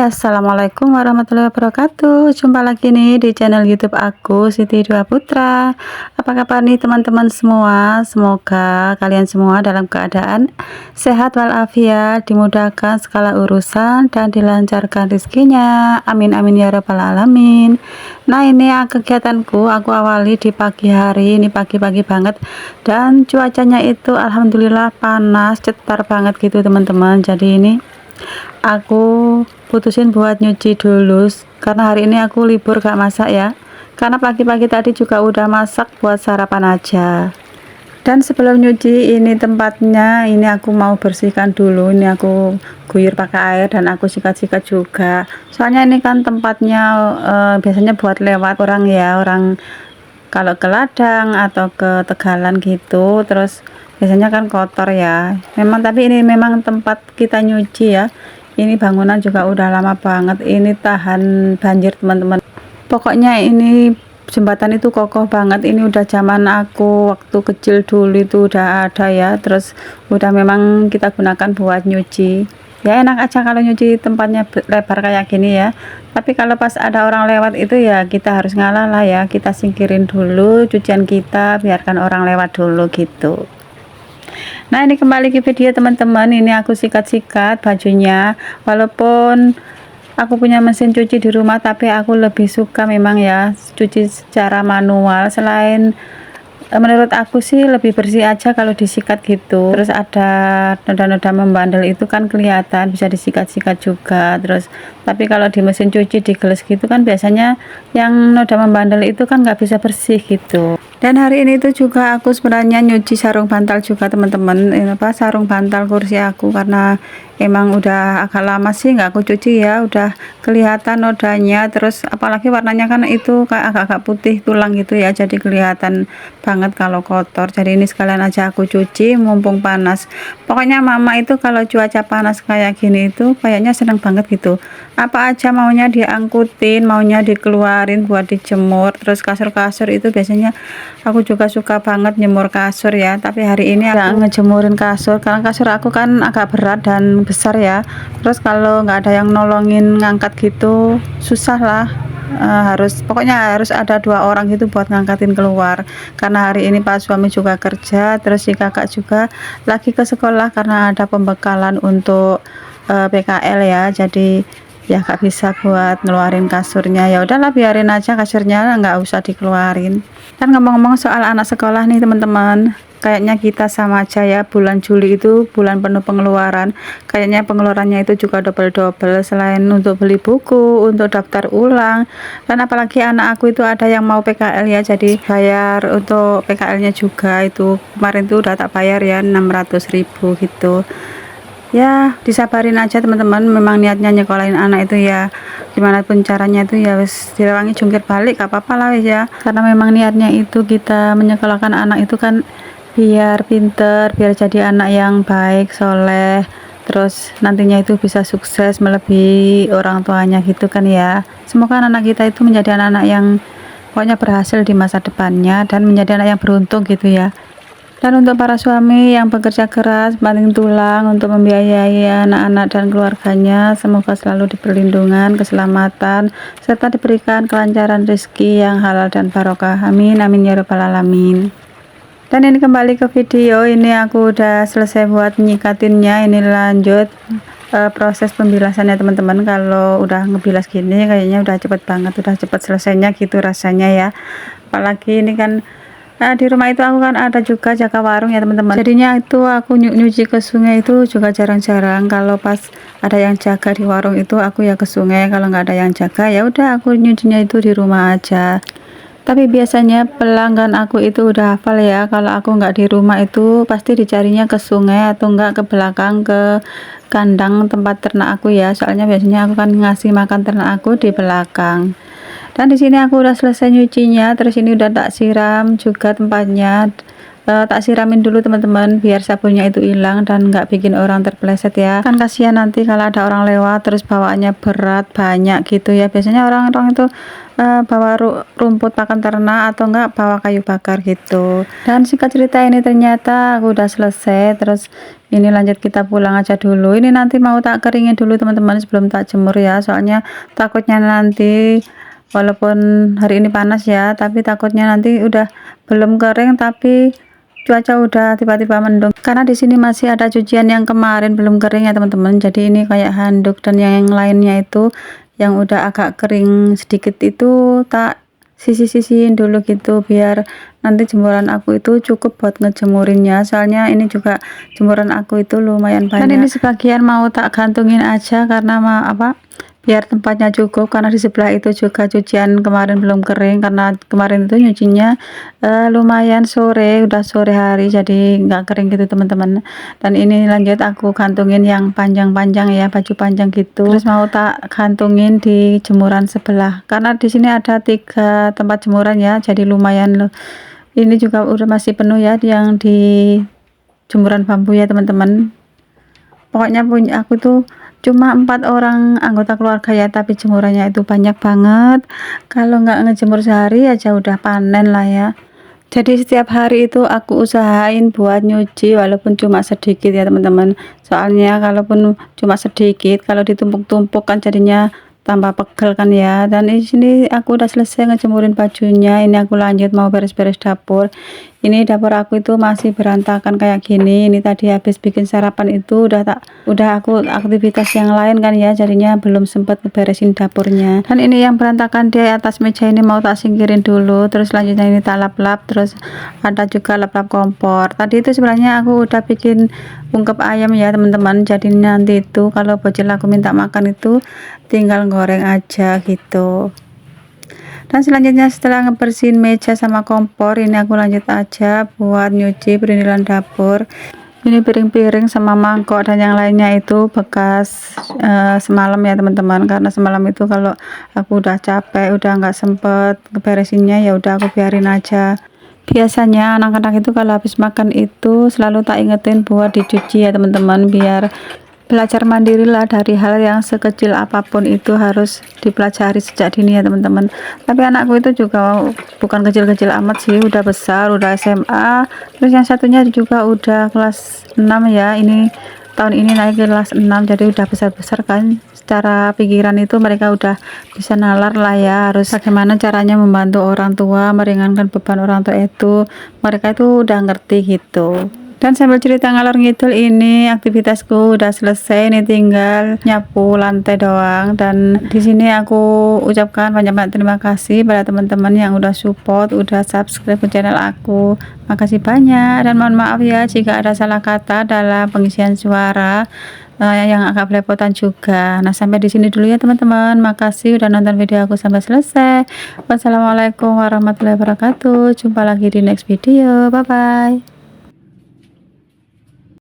Assalamualaikum warahmatullahi wabarakatuh. Jumpa lagi nih di channel YouTube aku, Siti Dua Putra. Apa kabar nih teman-teman semua? Semoga kalian semua dalam keadaan sehat walafiat, dimudahkan segala urusan dan dilancarkan rezekinya. Amin amin ya rabbal alamin. Nah, ini kegiatanku aku awali di pagi hari, ini pagi-pagi banget, dan cuacanya itu alhamdulillah panas, cetar banget gitu teman-teman. Jadi ini aku putusin buat nyuci dulu karena hari ini aku libur gak masak ya, karena pagi-pagi tadi juga udah masak buat sarapan aja. Dan sebelum nyuci ini tempatnya, ini aku mau bersihkan dulu. Ini aku guyur pakai air dan aku sikat-sikat juga, soalnya ini kan tempatnya biasanya buat lewat orang ya, orang kalau ke ladang atau ke Tegalan gitu, terus biasanya kan kotor ya memang, tapi ini memang tempat kita nyuci ya. Ini bangunan juga udah lama banget ini tahan banjir teman-teman, pokoknya ini jembatan itu kokoh banget. Ini udah zaman aku waktu kecil dulu itu udah ada ya, terus udah memang kita gunakan buat nyuci ya. Enak aja kalau nyuci tempatnya lebar kayak gini ya, tapi kalau pas ada orang lewat itu ya kita harus ngalah lah ya, kita singkirin dulu cucian kita, biarkan orang lewat dulu gitu. Nah, ini kembali ke video teman-teman, ini aku sikat-sikat bajunya. Walaupun aku punya mesin cuci di rumah, tapi aku lebih suka memang ya cuci secara manual. Selain menurut aku sih lebih bersih aja kalau disikat gitu, terus ada noda-noda membandel itu kan kelihatan, bisa disikat-sikat juga. Terus tapi kalau di mesin cuci digeles gitu kan biasanya yang noda membandel itu kan nggak bisa bersih gitu. Dan hari ini tuh juga aku sebenarnya nyuci sarung bantal juga teman-teman, sarung bantal kursi aku, karena emang udah agak lama sih nggak aku cuci ya, udah kelihatan nodanya. Terus apalagi warnanya kan itu kayak agak-agak putih tulang gitu ya, jadi kelihatan banget kalau kotor. Jadi ini sekalian aja aku cuci mumpung panas. Pokoknya mama itu kalau cuaca panas kayak gini itu kayaknya seneng banget gitu, apa aja maunya diangkutin, maunya dikeluarin buat dijemur. Terus kasur-kasur itu biasanya aku juga suka banget nyemur kasur ya, tapi hari ini aku ngejemurin kasur karena kasur aku kan agak berat dan besar ya. Terus kalau nggak ada yang nolongin ngangkat gitu susah lah. Pokoknya harus ada 2 orang gitu buat ngangkatin keluar, karena hari ini Pak suami juga kerja, terus si kakak juga lagi ke sekolah karena ada pembekalan untuk PKL ya. Jadi ya gak bisa buat ngeluarin kasurnya, ya udahlah biarin aja kasurnya nggak usah dikeluarin. Dan ngomong-ngomong soal anak sekolah nih teman-teman, kayaknya kita sama aja ya, bulan Juli itu bulan penuh pengeluaran. Kayaknya pengeluarannya itu juga double-double, selain untuk beli buku, untuk daftar ulang, dan apalagi anak aku itu ada yang mau PKL ya, jadi bayar untuk PKL-nya juga. Itu kemarin tuh udah tak bayar ya 600.000 gitu. Ya disabarin aja teman-teman, memang niatnya nyekolahin anak itu ya gimana pun caranya itu ya wis direwangi jungkir balik gak apa-apa lah ya, karena memang niatnya itu kita menyekolahkan anak itu kan biar pinter, biar jadi anak yang baik, soleh, terus nantinya itu bisa sukses melebihi orang tuanya gitu kan ya. Semoga anak kita itu menjadi anak-anak yang pokoknya berhasil di masa depannya dan menjadi anak yang beruntung gitu ya. Dan untuk para suami yang bekerja keras banting tulang untuk membiayai anak-anak dan keluarganya, semoga selalu diperlindungan, keselamatan, serta diberikan kelancaran rezeki yang halal dan barokah. Amin amin ya rabbal alamin. Dan ini kembali ke video, ini aku udah selesai buat nyikatinnya. Ini lanjut proses pembilasannya teman-teman. Kalau udah ngebilas gini kayaknya udah cepet banget, udah cepet selesainya gitu rasanya ya. Apalagi ini kan di rumah itu aku kan ada juga jaga warung ya teman-teman, jadinya itu aku nyuci ke sungai itu juga jarang-jarang. Kalau pas ada yang jaga di warung itu aku ya ke sungai, kalau nggak ada yang jaga ya udah aku nyucinya itu di rumah aja. Tapi biasanya pelanggan aku itu udah hafal ya, kalau aku nggak di rumah itu pasti dicarinya ke sungai atau enggak ke belakang, ke kandang tempat ternak aku ya, soalnya biasanya aku kan ngasih makan ternak aku di belakang. Dan di sini aku udah selesai nyucinya, terus ini udah tak siram juga tempatnya tak siramin dulu teman-teman biar sabunnya itu hilang dan nggak bikin orang terpeleset ya, kan kasihan nanti kalau ada orang lewat terus bawaannya berat banyak gitu ya. Biasanya orang-orang itu bawa rumput pakan ternak atau enggak bawa kayu bakar gitu. Dan singkat cerita ini ternyata aku udah selesai, terus ini lanjut kita pulang aja dulu. Ini nanti mau tak keringin dulu teman-teman sebelum tak jemur ya, soalnya takutnya nanti walaupun hari ini panas ya, tapi takutnya nanti udah belum kering tapi cuaca udah tiba-tiba mendung, karena di sini masih ada cucian yang kemarin belum kering ya teman-teman. Jadi ini kayak handuk dan yang lainnya itu yang udah agak kering sedikit itu tak sisi-sisiin dulu gitu biar nanti jemuran aku itu cukup buat ngejemurinnya, soalnya ini juga jemuran aku itu lumayan banyak. Dan ini sebagian mau tak gantungin aja karena biar tempatnya cukup, karena di sebelah itu juga cucian kemarin belum kering karena kemarin itu nyucinya lumayan sore, udah sore hari jadi nggak kering gitu teman-teman. Dan ini lanjut aku gantungin yang panjang-panjang ya, baju panjang gitu, terus mau tak gantungin di jemuran sebelah karena di sini ada 3 tempat jemuran ya, jadi lumayan loh. Ini juga udah masih penuh ya yang di jemuran bambu ya teman-teman. Pokoknya punya aku tuh cuma 4 orang anggota keluarga ya, tapi jemurannya itu banyak banget. Kalau nggak ngejemur sehari aja udah panen lah ya. Jadi setiap hari itu aku usahain buat nyuci walaupun cuma sedikit ya teman-teman, soalnya kalaupun cuma sedikit kalau ditumpuk-tumpuk kan jadinya tambah pegel kan ya. Dan di sini aku udah selesai ngejemurin bajunya, ini aku lanjut mau beres-beres dapur. Ini dapur aku itu masih berantakan kayak gini. Ini tadi habis bikin sarapan itu udah aku aktivitas yang lain kan ya, jadinya belum sempat ngeberesin dapurnya. Dan ini yang berantakan di atas meja ini mau tak singkirin dulu, terus lanjutnya ini tak lap-lap, terus ada juga lap-lap kompor. Tadi itu sebenarnya aku udah bikin ungkep ayam ya teman-teman, jadi nanti itu kalau bocil aku minta makan itu tinggal goreng aja gitu. Dan selanjutnya setelah ngebersihin meja sama kompor, ini aku lanjut aja buat nyuci perindilan dapur. Ini piring-piring sama mangkok dan yang lainnya itu bekas semalam ya teman-teman, karena semalam itu kalau aku udah capek udah nggak sempet ngeberesinnya, ya udah aku biarin aja. Biasanya anak-anak itu kalau habis makan itu selalu tak ingetin buat dicuci ya teman-teman, biar belajar mandiri lah dari hal yang sekecil apapun itu harus dipelajari sejak dini ya teman-teman. Tapi anakku itu juga bukan kecil-kecil amat sih, udah besar, udah SMA, terus yang satunya juga udah kelas 6 ya, ini tahun ini naik kelas 6, jadi udah besar-besar kan. Secara pikiran itu mereka udah bisa nalar lah ya, harus bagaimana caranya membantu orang tua, meringankan beban orang tua itu mereka itu udah ngerti gitu. Dan sambil cerita ngalor ngidul, ini aktivitasku udah selesai, ini tinggal nyapu lantai doang. Dan di sini aku ucapkan banyak-banyak terima kasih pada teman-teman yang udah support, udah subscribe ke channel aku. Makasih banyak, dan mohon maaf ya jika ada salah kata dalam pengisian suara yang agak belepotan juga. Nah, sampai di sini dulu ya teman-teman. Makasih udah nonton video aku sampai selesai. Wassalamualaikum warahmatullahi wabarakatuh. Jumpa lagi di next video. Bye bye.